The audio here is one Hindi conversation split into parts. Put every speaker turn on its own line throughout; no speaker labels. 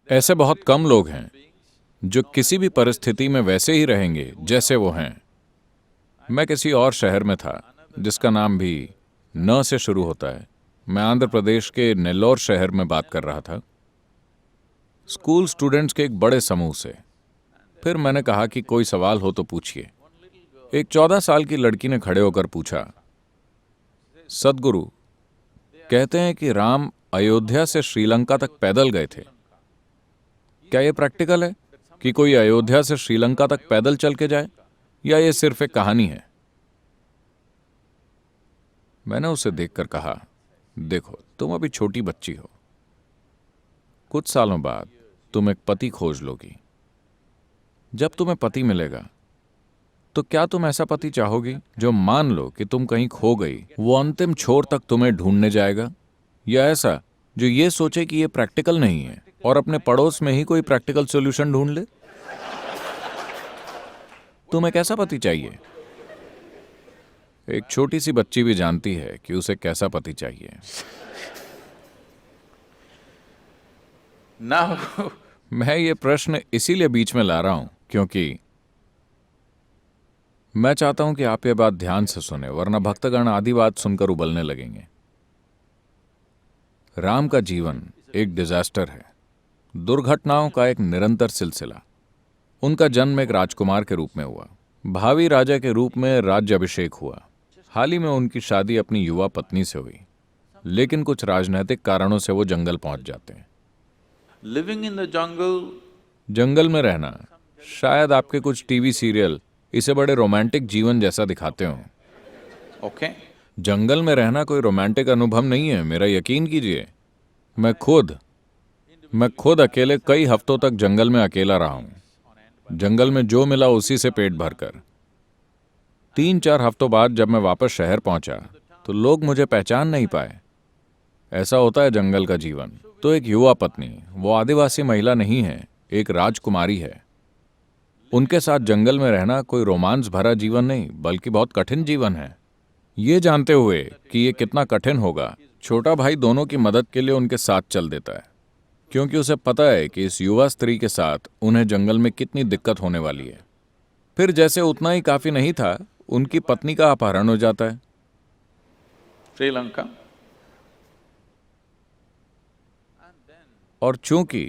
ऐसे बहुत कम लोग हैं जो किसी भी परिस्थिति में वैसे ही रहेंगे जैसे वो हैं। मैं किसी और शहर में था जिसका नाम भी न से शुरू होता है। मैं आंध्र प्रदेश के नेल्लोर शहर में बात कर रहा था, स्कूल स्टूडेंट्स के एक बड़े समूह से। फिर मैंने कहा कि कोई सवाल हो तो पूछिए। एक 14 साल की लड़की ने खड़े होकर पूछा, सद्गुरु, कहते हैं कि राम अयोध्या से श्रीलंका तक पैदल गए थे। क्या यह प्रैक्टिकल है कि कोई अयोध्या से श्रीलंका तक पैदल चल के जाए, या यह सिर्फ एक कहानी है? मैंने उसे देखकर कहा, देखो, तुम अभी छोटी बच्ची हो। कुछ सालों बाद तुम एक पति खोज लोगी। जब तुम्हें पति मिलेगा तो क्या तुम ऐसा पति चाहोगी जो मान लो कि तुम कहीं खो गई, वो अंतिम छोर तक तुम्हें ढूंढने जाएगा, या ऐसा जो ये सोचे कि ये प्रैक्टिकल नहीं है और अपने पड़ोस में ही कोई प्रैक्टिकल सॉल्यूशन ढूंढ ले? तुम्हें कैसा पति चाहिए? एक छोटी सी बच्ची भी जानती है कि उसे कैसा पति चाहिए। मैं ये प्रश्न इसीलिए बीच में ला रहा हूं क्योंकि मैं चाहता हूं कि आप ये बात ध्यान से सुने, वरना भक्तगण आधी बात सुनकर उबलने लगेंगे। राम का जीवन एक डिजास्टर है, दुर्घटनाओं का एक निरंतर सिलसिला। उनका जन्म एक राजकुमार के रूप में हुआ, भावी राजा के रूप में राज्याभिषेक हुआ। हाल ही में उनकी शादी अपनी युवा पत्नी से हुई, लेकिन कुछ राजनीतिक कारणों से वो जंगल पहुंच जाते हैं।
लिविंग इन द जंगल,
जंगल में रहना, शायद आपके कुछ टीवी सीरियल इसे बड़े रोमांटिक जीवन जैसा दिखाते हो।
ओके।
जंगल में रहना कोई रोमांटिक अनुभव नहीं है, मेरा यकीन कीजिए। मैं खुद अकेले कई हफ्तों तक जंगल में अकेला रहा हूं। जंगल में जो मिला उसी से पेट भरकर। 3-4 हफ्तों बाद जब मैं वापस शहर पहुंचा तो लोग मुझे पहचान नहीं पाए। ऐसा होता है जंगल का जीवन। तो एक युवा पत्नी, वो आदिवासी महिला नहीं है, एक राजकुमारी है। उनके साथ जंगल में रहना कोई रोमांस भरा जीवन नहीं, बल्कि बहुत कठिन जीवन है। ये जानते हुए कि ये कितना कठिन होगा, छोटा भाई दोनों की मदद के लिए उनके साथ चल देता है, क्योंकि उसे पता है कि इस युवा स्त्री के साथ उन्हें जंगल में कितनी दिक्कत होने वाली है। फिर जैसे उतना ही काफी नहीं था, उनकी पत्नी का अपहरण हो जाता है।
श्रीलंका।
और चूंकि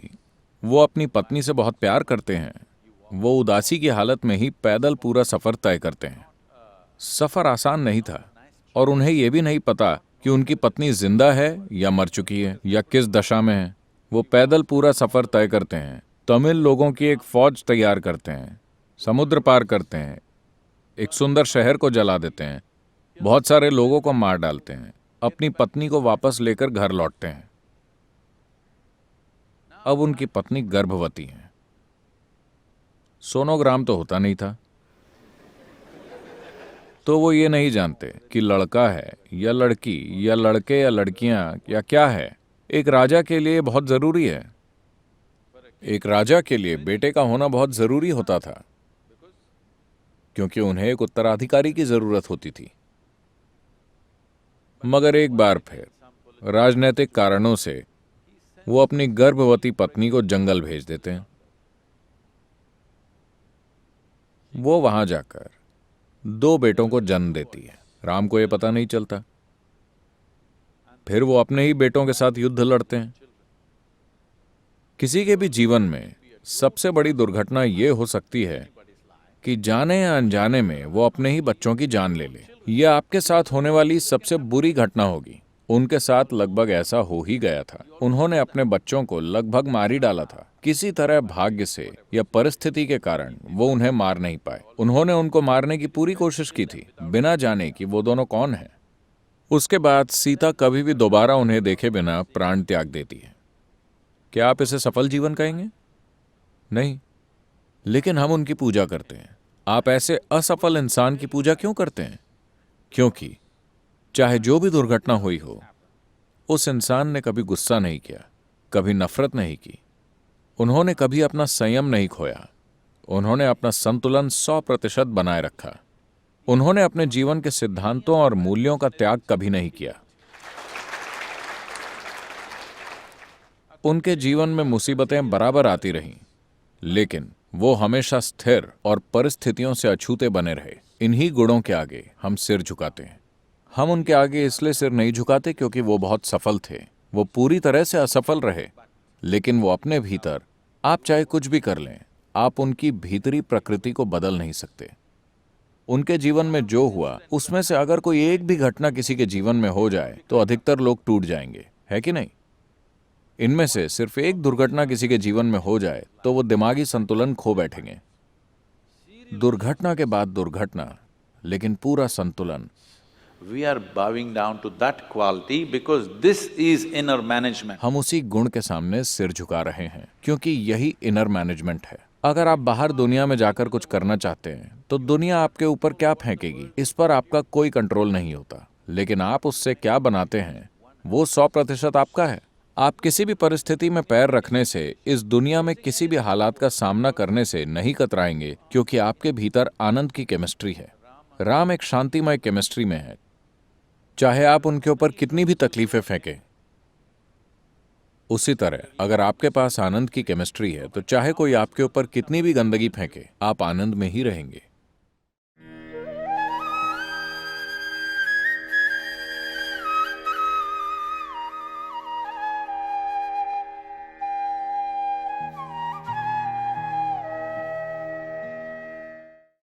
वो अपनी पत्नी से बहुत प्यार करते हैं, वो उदासी की हालत में ही पैदल पूरा सफर तय करते हैं। सफर आसान नहीं था और उन्हें यह भी नहीं पता कि उनकी पत्नी जिंदा है या मर चुकी है या किस दशा में है। वो पैदल पूरा सफर तय करते हैं, तमिल लोगों की एक फौज तैयार करते हैं, समुद्र पार करते हैं, एक सुंदर शहर को जला देते हैं, बहुत सारे लोगों को मार डालते हैं, अपनी पत्नी को वापस लेकर घर लौटते हैं। अब उनकी पत्नी गर्भवती है। सोनोग्राम तो होता नहीं था, तो वो ये नहीं जानते कि लड़का है या लड़की या लड़के या लड़कियां या क्या है। एक राजा के लिए बहुत जरूरी है। एक राजा के लिए बेटे का होना बहुत जरूरी होता था, क्योंकि उन्हें एक उत्तराधिकारी की जरूरत होती थी। मगर एक बार फिर राजनीतिक कारणों से वो अपनी गर्भवती पत्नी को जंगल भेज देते हैं। वो वहां जाकर 2 बेटों को जन्म देती है। राम को यह पता नहीं चलता। फिर वो अपने ही बेटों के साथ युद्ध लड़ते हैं। किसी के भी जीवन में सबसे बड़ी दुर्घटना ये हो सकती है कि जाने या अनजाने में वो अपने ही बच्चों की जान ले ले। यह आपके साथ होने वाली सबसे बुरी घटना होगी। उनके साथ लगभग ऐसा हो ही गया था। उन्होंने अपने बच्चों को लगभग मार ही डाला था। किसी तरह भाग्य से या परिस्थिति के कारण वो उन्हें मार नहीं पाए। उन्होंने उनको मारने की पूरी कोशिश की थी, बिना जाने कि वो दोनों कौन हैं। उसके बाद सीता कभी भी दोबारा उन्हें देखे बिना प्राण त्याग देती है। क्या आप इसे सफल जीवन कहेंगे? नहीं, लेकिन हम उनकी पूजा करते हैं। आप ऐसे असफल इंसान की पूजा क्यों करते हैं? क्योंकि चाहे जो भी दुर्घटना हुई हो, उस इंसान ने कभी गुस्सा नहीं किया, कभी नफरत नहीं की, उन्होंने कभी अपना संयम नहीं खोया, उन्होंने अपना संतुलन 100% बनाए रखा, उन्होंने अपने जीवन के सिद्धांतों और मूल्यों का त्याग कभी नहीं किया। उनके जीवन में मुसीबतें बराबर आती रहीं, लेकिन वो हमेशा स्थिर और परिस्थितियों से अछूते बने रहे। इन्हीं गुणों के आगे हम सिर झुकाते हैं। हम उनके आगे इसलिए सिर नहीं झुकाते क्योंकि वो बहुत सफल थे। वो पूरी तरह से असफल रहे, लेकिन वो अपने भीतर, आप चाहे कुछ भी कर लें, आप उनकी भीतरी प्रकृति को बदल नहीं सकते। उनके जीवन में जो हुआ, उसमें से अगर कोई एक भी घटना किसी के जीवन में हो जाए तो अधिकतर लोग टूट जाएंगे, है कि नहीं? इनमें से सिर्फ एक दुर्घटना किसी के जीवन में हो जाए तो वो दिमागी संतुलन खो बैठेंगे। दुर्घटना के बाद दुर्घटना, लेकिन पूरा संतुलन।
We are bowing down to that quality because this is inner management.
हम उसी गुण के सामने सिर झुका रहे हैं क्योंकि यही इनर मैनेजमेंट है। अगर आप बाहर दुनिया में जाकर कुछ करना चाहते हैं तो दुनिया आपके ऊपर क्या फेंकेगी, इस पर आपका कोई कंट्रोल नहीं होता, लेकिन आप उससे क्या बनाते हैं वो 100% आपका है। आप किसी भी परिस्थिति में पैर रखने से, इस दुनिया में किसी भी हालात का सामना करने से नहीं कतराएंगे क्योंकि आपके भीतर आनंद की केमिस्ट्री है। राम एक शांतिमय केमिस्ट्री में है। चाहे आप उनके ऊपर कितनी भी तकलीफें फेंकें, उसी तरह अगर आपके पास आनंद की केमिस्ट्री है तो चाहे कोई आपके ऊपर कितनी भी गंदगी फेंके, आप आनंद में ही रहेंगे।